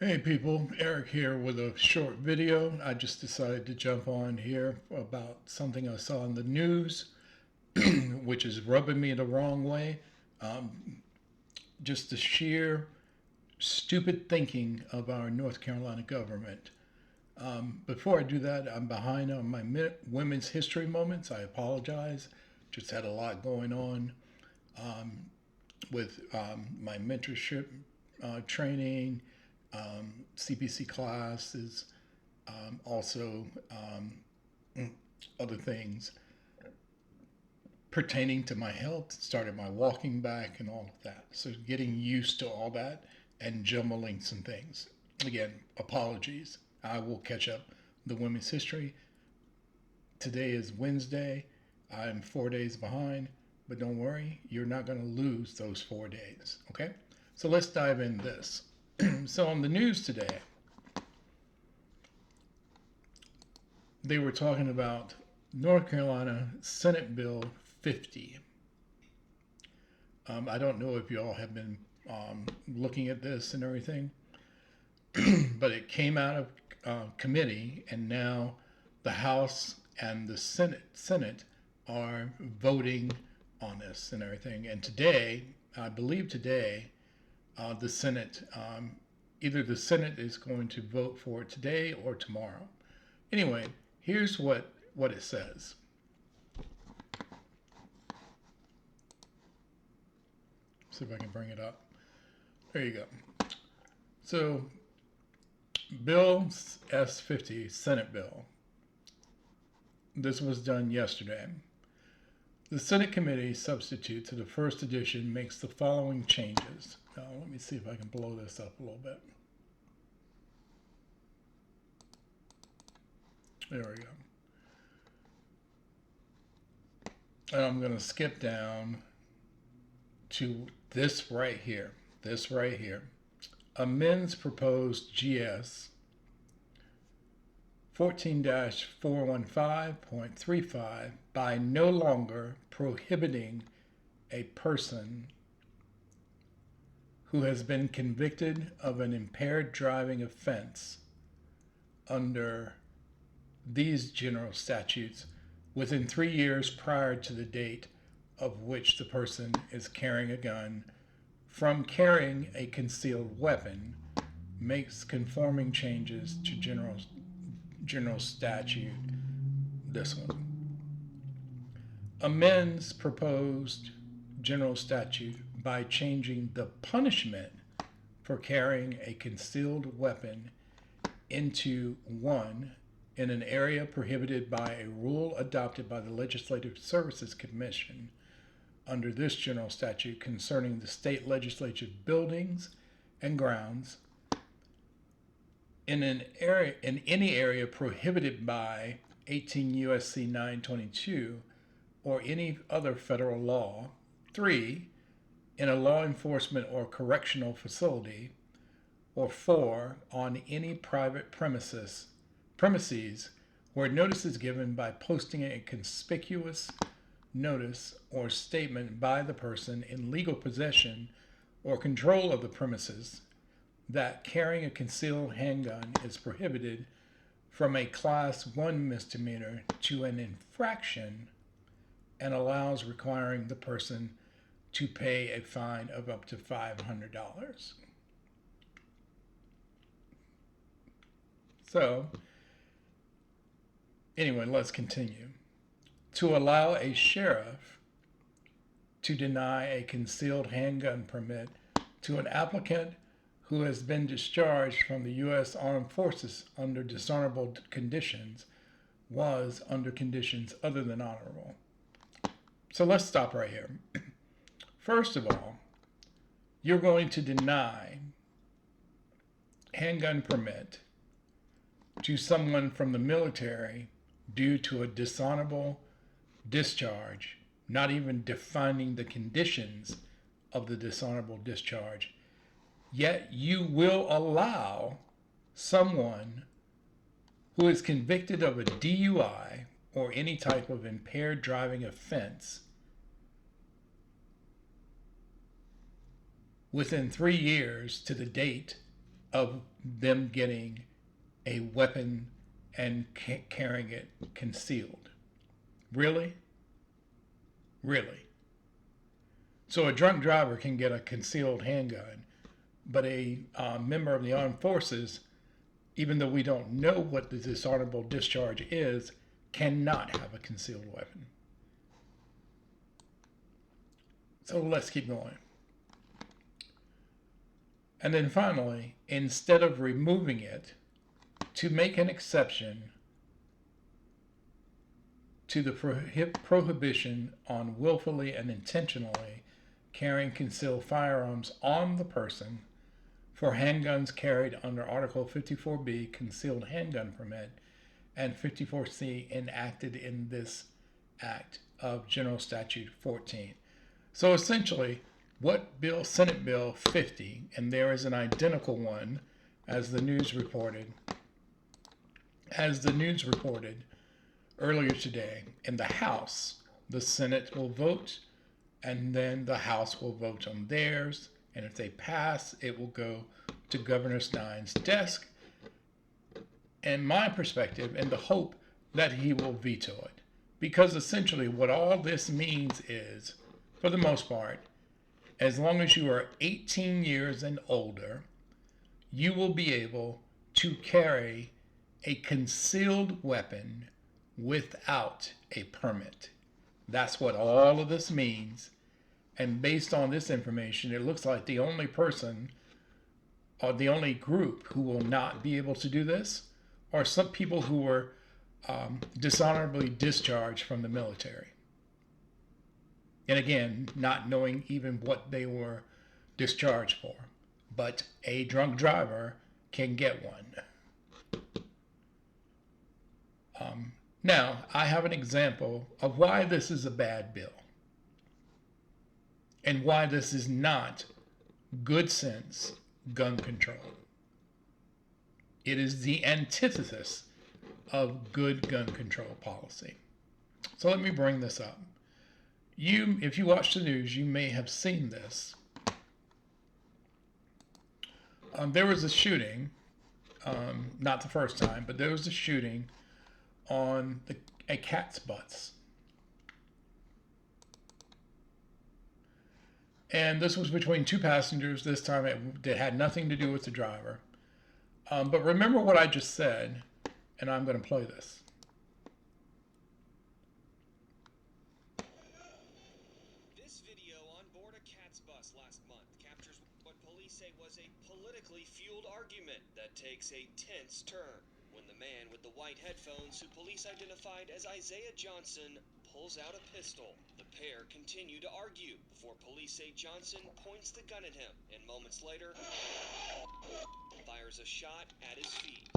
Hey people, Eric here with a short video. I just decided to jump on here about something I saw in the news, which is rubbing me the wrong way. Um, just the sheer stupid thinking of our North Carolina government. Before I do that, I'm behind on my women's history moments. I apologize. Just had a lot going on with my mentorship training, CPC classes, also other things pertaining to my health, started my walking back and all of that. So getting used to all that and jumbling some things. Again, apologies. I will catch up the women's history. Today is Wednesday. I'm 4 days behind, but don't worry, you're not going to lose those 4 days. Okay? So let's dive in this. So on the news today, they were talking about North Carolina Senate Bill 50. I don't know if you all have been looking at this and everything, but it came out of committee, and now the House and the Senate are voting on this and everything. And today, I believe today, the Senate, either the Senate is going to vote for it today or tomorrow. Anyway, here's what it says. See if I can bring it up. There you go. So, Bill S50, Senate bill. This was done yesterday. The Senate committee substitute to the first edition makes the following changes. Now, let me see if I can blow this up a little bit. There we go. And I'm going to skip down to this right here. This right here. Amends proposed GS 14-415.35 by no longer prohibiting a person who has been convicted of an impaired driving offense under these general statutes within 3 years prior to the date of which the person is carrying a gun from carrying a concealed weapon, makes conforming changes to general statute, this one. Amends proposed general statute by changing the punishment for carrying a concealed weapon into one in an area prohibited by a rule adopted by the Legislative Services Commission under this general statute concerning the state legislature buildings and grounds in any area prohibited by 18 USC 922 or any other federal law. 3, in a law enforcement or correctional facility. Or 4, on any private premises where notice is given by posting a conspicuous notice or statement by the person in legal possession or control of the premises that carrying a concealed handgun is prohibited from a Class 1 misdemeanor to an infraction and allows requiring the person to pay a fine of up to $500. So, anyway, let's continue. To allow a sheriff to deny a concealed handgun permit to an applicant who has been discharged from the U.S. Armed Forces under dishonorable conditions was under conditions other than honorable. So let's stop right here. First of all, you're going to deny handgun permit to someone from the military due to a dishonorable discharge, not even defining the conditions of the dishonorable discharge, yet you will allow someone who is convicted of a DUI or any type of impaired driving offense within 3 years to the date of them getting a weapon and carrying it concealed. Really? Really? So a drunk driver can get a concealed handgun, but a member of the armed forces, even though we don't know what the dishonorable discharge is, cannot have a concealed weapon. So let's keep going. And then finally, instead of removing it, to make an exception to the prohibition on willfully and intentionally carrying concealed firearms on the person for handguns carried under Article 54B Concealed Handgun Permit and 54C enacted in this Act of General Statute 14. So essentially, what Senate Bill 50, and there is an identical one as the news reported earlier today in the House, the Senate will vote, and then the House will vote on theirs, and if they pass, it will go to Governor Stein's desk, and my perspective, and the hope that he will veto it. Because essentially what all this means is, for the most part, as long as you are 18 years and older, you will be able to carry a concealed weapon without a permit. That's what all of this means. And based on this information, it looks like the only person or the only group who will not be able to do this are some people who were dishonorably discharged from the military. And again, not knowing even what they were discharged for. But a drunk driver can get one. Now, I have an example of why this is a bad bill and why this is not good sense gun control. It is the antithesis of good gun control policy. So let me bring this up. If you watch the news, you may have seen this. There was a shooting, not the first time, but there was a shooting on a Cat's bus. And this was between two passengers. This time it had nothing to do with the driver. But remember what I just said, and I'm going to play this. This video on board a Cat's bus last month captures what police say was a politically fueled argument that takes a tense turn when the man with the white headphones, who police identified as Isaiah Johnson, pulls out a pistol. The pair continue to argue before police say Johnson points the gun at him and moments later fires a shot at his feet.